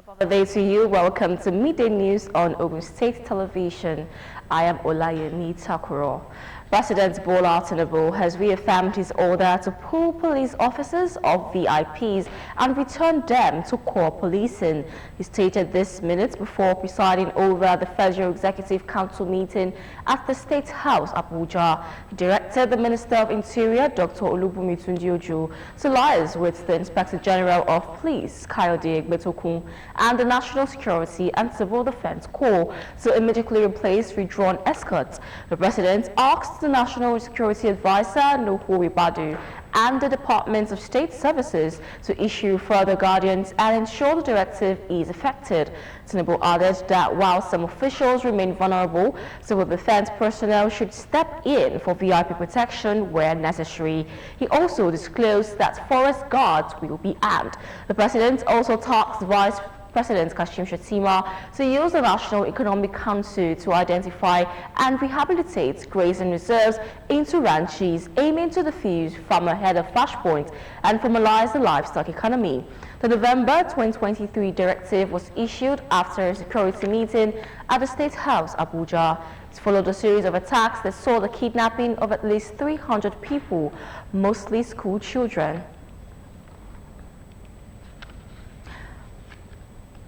Top of the day to you. Welcome to Midday News on Ogun State Television. I am Olayemi Takuro. President Bola Tinubu has reaffirmed his order to pull police officers off VIPs and return them to core policing. He stated this minutes before presiding over the Federal Executive Council meeting at the State House, Abuja. He directed the Minister of Interior, Dr. Olubunmi Tunji-Ojo, to liaise with the Inspector General of Police, Kayode Egbetokun, and the National Security and Civil Defense Corps to immediately replace withdrawn escorts. The President asked the National Security Advisor, Nuhu Ribadu, and the Department of State Services to issue further guidance and ensure the directive is effective. Tinubu added that while some officials remain vulnerable, civil defense personnel should step in for VIP protection where necessary. He also disclosed that forest guards will be armed. The President also tasked Vice President Kashim Shettima to use the National Economic Council to identify and rehabilitate grazing reserves into ranches, aiming to defuse farmer head of flashpoint and formalize the livestock economy. The November 2023 directive was issued after a security meeting at the State House, Abuja. It followed a series of attacks that saw the kidnapping of at least 300 people, mostly school children.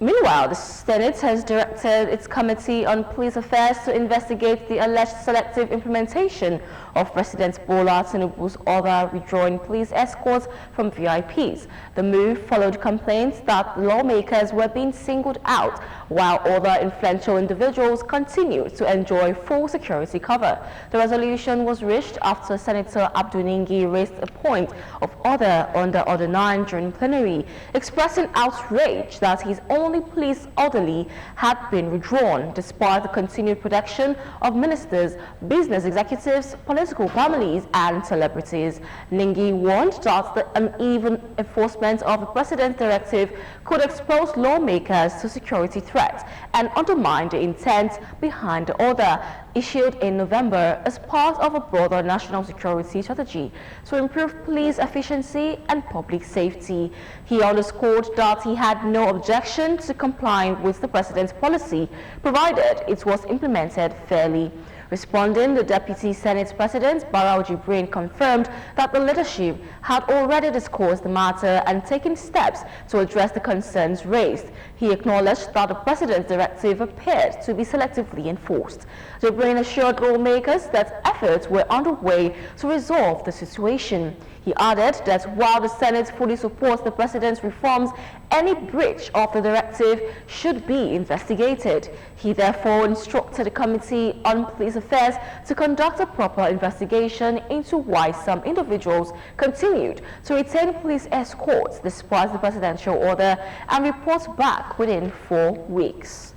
Meanwhile, the Senate has directed its Committee on Police Affairs to investigate the alleged selective implementation of President Bola Tinubu's order withdrawing police escorts from VIPs. The move followed complaints that lawmakers were being singled out while other influential individuals continued to enjoy full security cover. The resolution was reached after Senator Abdul Ningi raised a point of order under Order 9 during plenary, expressing outrage that his only police orderly had been withdrawn despite the continued protection of ministers, business executives, political families and celebrities. Ningi warned that the uneven enforcement of the president's directive could expose lawmakers to security threats and undermine the intent behind the order, issued in November as part of a broader national security strategy to improve police efficiency and public safety. He underscored that he had no objection to complying with the president's policy, provided it was implemented fairly. Responding, the Deputy Senate President, Barau Jibrin, confirmed that the leadership had already discussed the matter and taken steps to address the concerns raised. He acknowledged that the President's directive appeared to be selectively enforced. Jibrin assured lawmakers that efforts were underway to resolve the situation. He added that while the Senate fully supports the President's reforms, any breach of the directive should be investigated. He therefore instructed the Committee on Police Affairs to conduct a proper investigation into why some individuals continued to retain police escorts despite the presidential order and report back within 4 weeks.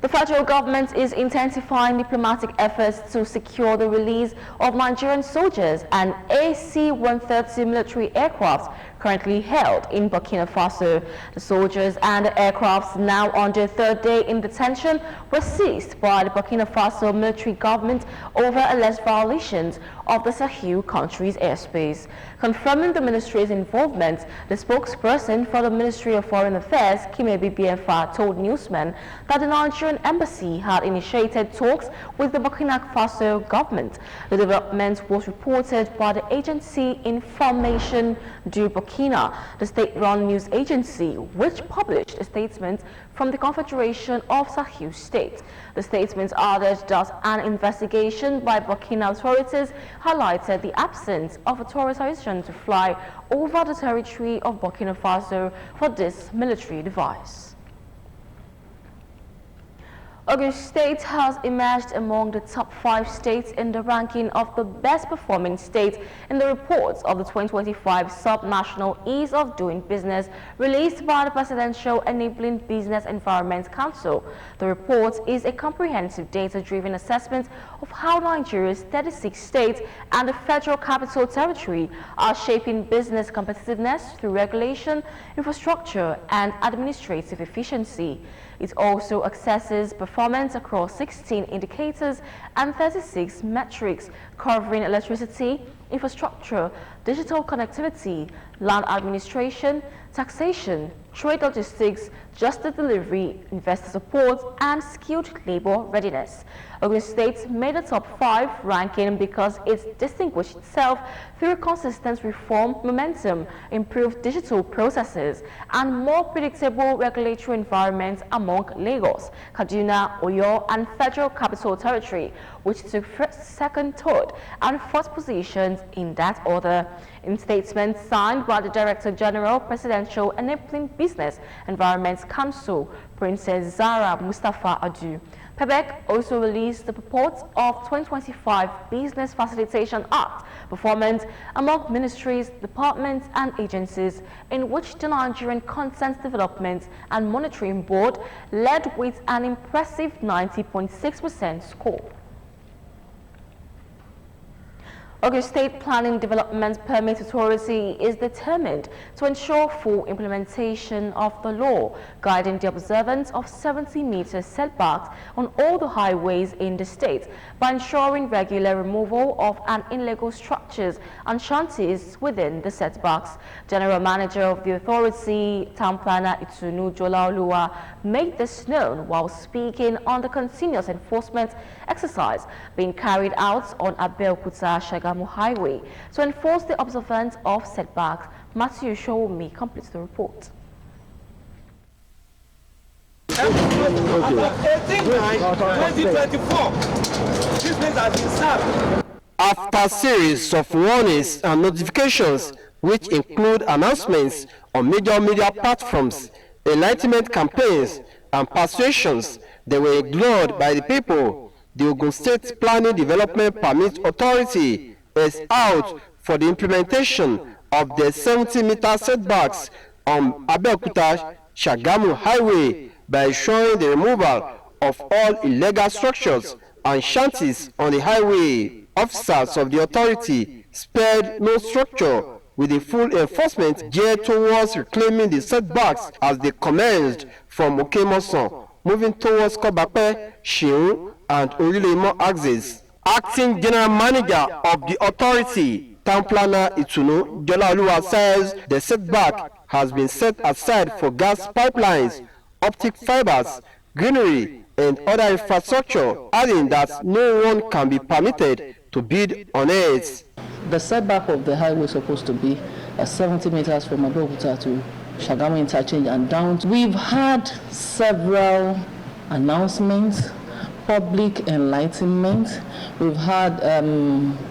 The federal government is intensifying diplomatic efforts to secure the release of Nigerian soldiers and AC-130 military aircraft currently held in Burkina Faso. The soldiers and the aircrafts, now on their third day in detention, were seized by the Burkina Faso military government over alleged violations of the Sahel country's airspace. Confirming the ministry's involvement, the spokesperson for the Ministry of Foreign Affairs, Kimebi Bienfa, told newsmen that the Nigerian embassy had initiated talks with the Burkina Faso government. The development was reported by the agency Information du Burkina, the state-run news agency, which published a statement from the Confederation of Sahel States. The statement added that an investigation by Burkina authorities highlighted the absence of authorization to fly over the territory of Burkina Faso for this military device. Ogun State has emerged among the top 5 states in the ranking of the best performing states in the reports of the 2025 Sub-National Ease of Doing Business released by the Presidential Enabling Business Environment Council. The report is a comprehensive data-driven assessment of how Nigeria's 36 states and the Federal Capital Territory are shaping business competitiveness through regulation, infrastructure, and administrative efficiency. It also assesses performance across 16 indicators and 36 metrics covering electricity, infrastructure, digital connectivity, land administration, taxation, trade logistics, justice delivery, investor support, and skilled labor readiness. Ogun State made the top 5 ranking because it distinguished itself through consistent reform momentum, improved digital processes, and more predictable regulatory environment among Lagos, Kaduna, Oyo, and Federal Capital Territory, which took first, second, third, and fourth positions in that order. In statement signed by the Director General, Presidential Enabling Business Environment Council, Princess Zara Mustafa Adu, PEBEC also released the purport of 2025 Business Facilitation Act performance among ministries, departments, and agencies, in which the Nigerian Content Development and Monitoring Board led with an impressive 90.6% score. Ogun State Planning Development Permit Authority is determined to ensure full implementation of the law guiding the observance of 70-meter setbacks on all the highways in the state by ensuring regular removal of illegal structures and shanties within the setbacks. General Manager of the authority, Town Planner Itunu Jolaoluwa, made this known while speaking on the continuous enforcement exercise being carried out on Abeokuta-Shagamu Highway to enforce the observance of setbacks. Matthew Showumi completes the report. Okay. 2024, this place has been served. After a series of warnings and notifications, which include announcements on major media platforms, enlightenment campaigns, and persuasions, they were ignored by the people. The Ogun State Planning Development Permit Authority is out for the implementation of the 70-meter setbacks on Abeokuta-Shagamu Highway by ensuring the removal of all illegal structures and shanties on the highway. Officers of the authority spared no structure, with the full enforcement geared towards reclaiming the setbacks as they commenced from Okemosan, moving towards Kobape, Shiun, and Orilemo axis. Acting General Manager of the authority, Town Planner Itunu Jolaoluwa, says the setback has been set aside for gas pipelines, optic fibers, greenery, and other infrastructure, adding that no one can be permitted to bid on it. The setback of the highway is supposed to be 70 meters from Abeokuta to Shagamu interchange and down. We've had several announcements, public enlightenment. We've had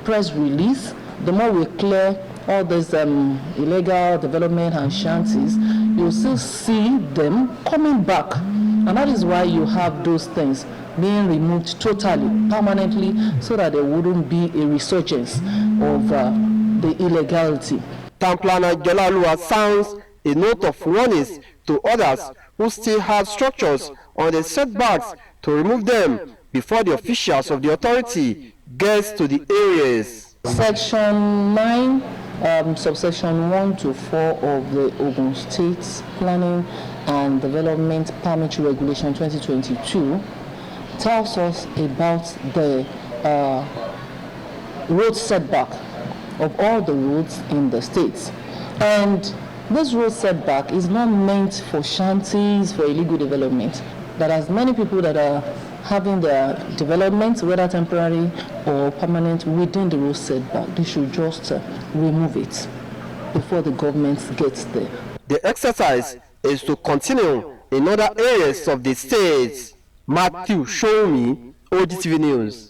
press release. The more we clear all this illegal development and shanties, you'll still see them coming back. And that is why you have those things being removed totally, permanently, so that there wouldn't be a resurgence of the illegality. Town Planner Jolaoluwa sounds a note of warnings to others who still have structures on the setbacks to remove them before the officials of the authority gets to the areas. Section 9, subsection 1 to 4 of the Ogun State Planning and Development Permit Regulation 2022 tells us about the road setback of all the roads in the state. And this road setback is not meant for shanties, for illegal development. There are many people that are having their development, whether temporary or permanent, within the road setback. They should just remove it before the government gets there. The exercise is to continue in other areas of the state. Matthew Showumi, OGTV News.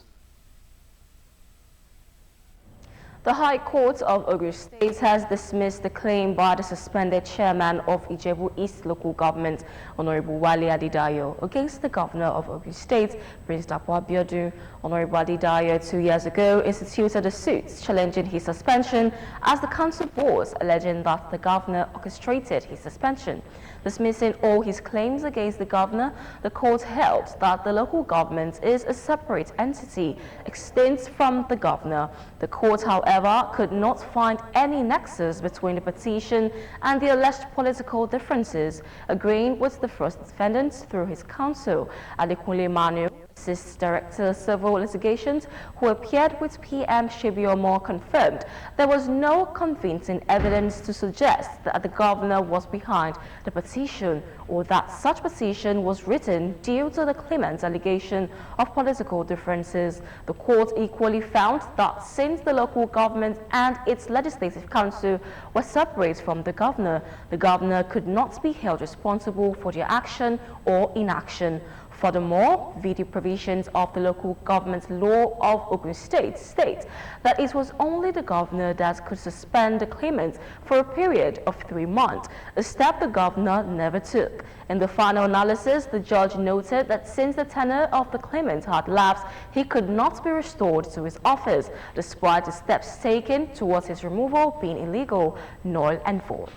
The High Court of Ogun State has dismissed the claim by the suspended chairman of Ijebu East Local Government, Honorable Wale Adedayo, against the governor of Ogun State, Prince Dapo Abiodun. Honorable Adedayo 2 years ago instituted a suit challenging his suspension as the council was alleging that the governor orchestrated his suspension. Dismissing all his claims against the governor, the court held that the local government is a separate entity, extinct from the governor. The court, however, could not find any nexus between the petition and the alleged political differences, agreeing with the first defendant through his counsel. Adekunle Manu Justice Director Civil Litigations, who appeared with PM Shebi Omo, confirmed there was no convincing evidence to suggest that the governor was behind the petition or that such petition was written due to the claimant's allegation of political differences. The court equally found that since the local government and its legislative council were separate from the governor could not be held responsible for their action or inaction. Furthermore, the provisions of the local government law of Ogun State state that it was only the governor that could suspend the claimant for a period of 3 months, a step the governor never took. In the final analysis, the judge noted that since the tenure of the claimant had lapsed, he could not be restored to his office, despite the steps taken towards his removal being illegal, null and void.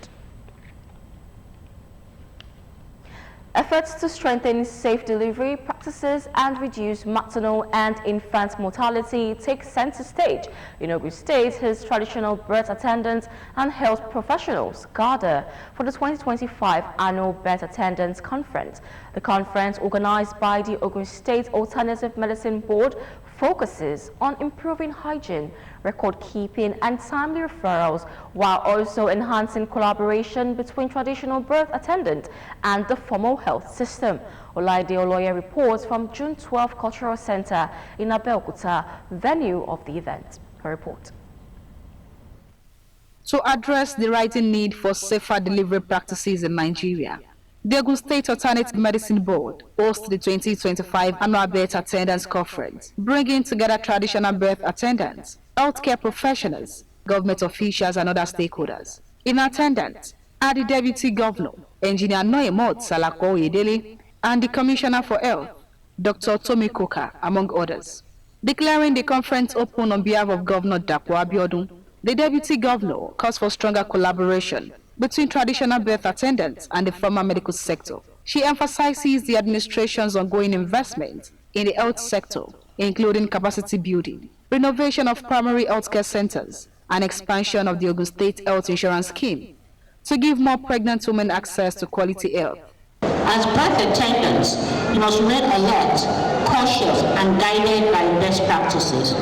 Efforts to strengthen safe delivery practices and reduce maternal and infant mortality take center stage in Ogun State as traditional birth attendants and health professionals gather for the 2025 annual Birth Attendants Conference. The conference, organized by the Ogun State Alternative Medicine Board, focuses on improving hygiene, record keeping and timely referrals, while also enhancing collaboration between traditional birth attendants and the formal health system. Olaide Oloye reports from June 12 Cultural Center in Abeokuta, venue of the event. Her report. To address the rising need for safer delivery practices in Nigeria, the Ogun State Alternative Medicine Board hosts the 2025 Annual Birth Attendants Conference, bringing together traditional birth attendants, healthcare professionals, government officials, and other stakeholders. In attendance are the Deputy Governor, Engineer Noemot Salako Oyedele, and the Commissioner for Health, Dr. Tomi Koka, among others. Declaring the conference open on behalf of Governor Dapo Abiodun, the Deputy Governor calls for stronger collaboration between traditional birth attendants and the formal medical sector. She emphasizes the administration's ongoing investment in the health sector, including capacity building, renovation of primary healthcare centers, and expansion of the Ogun State Health Insurance Scheme to give more pregnant women access to quality health. As birth attendants, you must remain alert, cautious, and guided by best practices.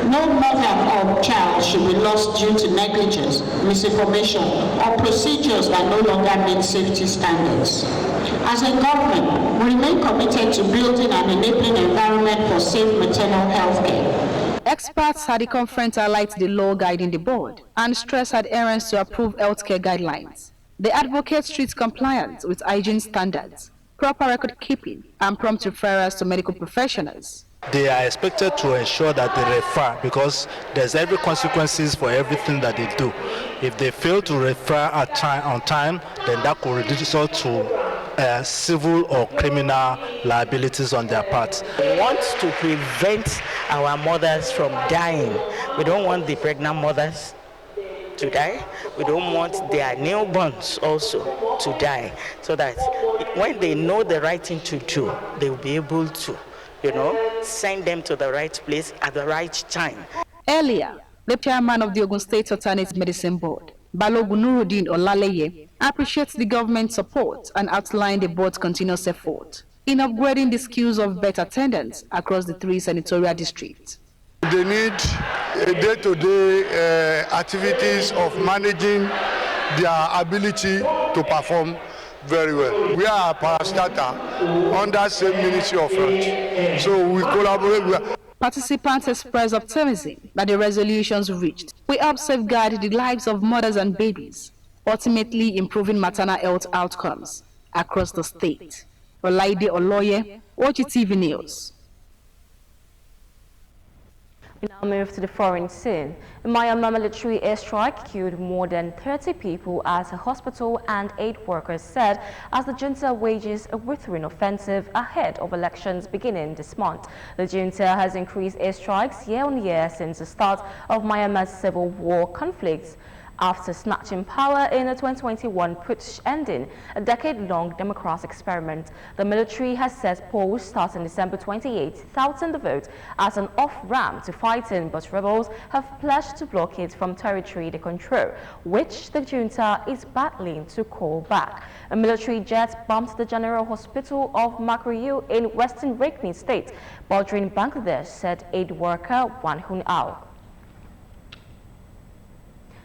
No mother or child should be lost due to negligence, misinformation, or procedures that no longer meet safety standards. As a government, we remain committed to building an enabling environment for safe maternal health care. Experts at the conference highlight the law guiding the board and stress adherence to approved healthcare guidelines. They advocate strict compliance with hygiene standards, proper record keeping, and prompt referrals to medical professionals. They are expected to ensure that they refer, because there's every consequences for everything that they do. If they fail to refer on time, then that could result to civil or criminal liabilities on their part. We want to prevent our mothers from dying. We don't want the pregnant mothers to die. We don't want their newborns also to die, so that when they know the right thing to do, they will be able to, send them to the right place at the right time. Earlier, the chairman of the Ogun State Alternative Medicine Board, Balogun Nuruddin Olaleye, appreciates the government's support and outlined the board's continuous effort in upgrading the skills of birth attendants across the 3 senatorial districts. They need day-to-day activities of managing their ability to perform very well. We are a parastatal under the same Ministry of Health, so we collaborate. Participants express optimism that the resolutions reached will help safeguard the lives of mothers and babies, ultimately improving maternal health outcomes across the state. Olaide Oloye, OGTV News. We now move to the foreign scene. A Myanmar military airstrike killed more than 30 people as a hospital and aid workers said as the junta wages a withering offensive ahead of elections beginning this month. The junta has increased airstrikes year on year since the start of Myanmar's civil war conflicts after snatching power in a 2021 putsch ending a decade-long democratic experiment. The military has said polls starting December 28 touting the vote as an off-ramp to fighting, but rebels have pledged to block it from territory they control, which the junta is battling to call back. A military jet bombed the General Hospital of Makriyou in Western Rakhine State, bordering Bangladesh, said aid worker Wan Hun Ao.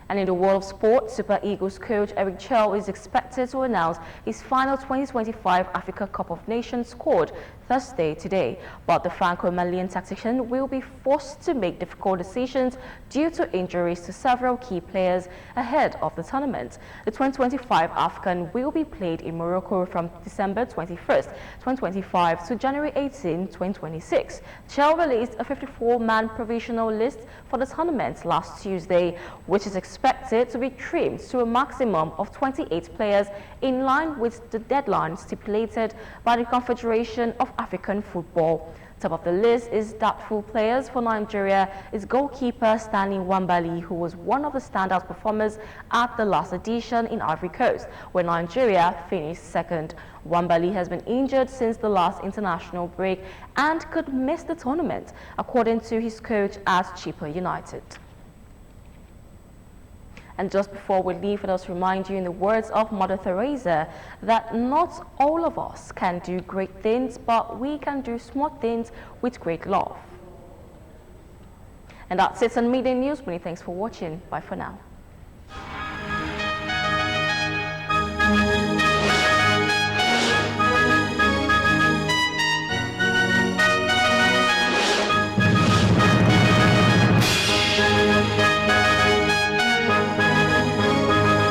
And in the world of sport, Super Eagles coach Eric Chell is expected to announce his final 2025 Africa Cup of Nations squad Thursday today. But the Franco-Malian tactician will be forced to make difficult decisions due to injuries to several key players ahead of the tournament. The 2025 AFCON will be played in Morocco from December 21st, 2025 to January 18, 2026. Chell released a 54-man provisional list for the tournament last Tuesday, which is expected to be trimmed to a maximum of 28 players in line with the deadline stipulated by the Confederation of African Football. Top of the list is doubtful players for Nigeria is goalkeeper Stanley Nwabali, who was one of the standout performers at the last edition in Ivory Coast, where Nigeria finished second. Nwabali has been injured since the last international break and could miss the tournament, according to his coach at Chippa United. And just before we leave, let us remind you in the words of Mother Teresa that not all of us can do great things, but we can do small things with great love. And that's it on Media News. Many thanks for watching. Bye for now.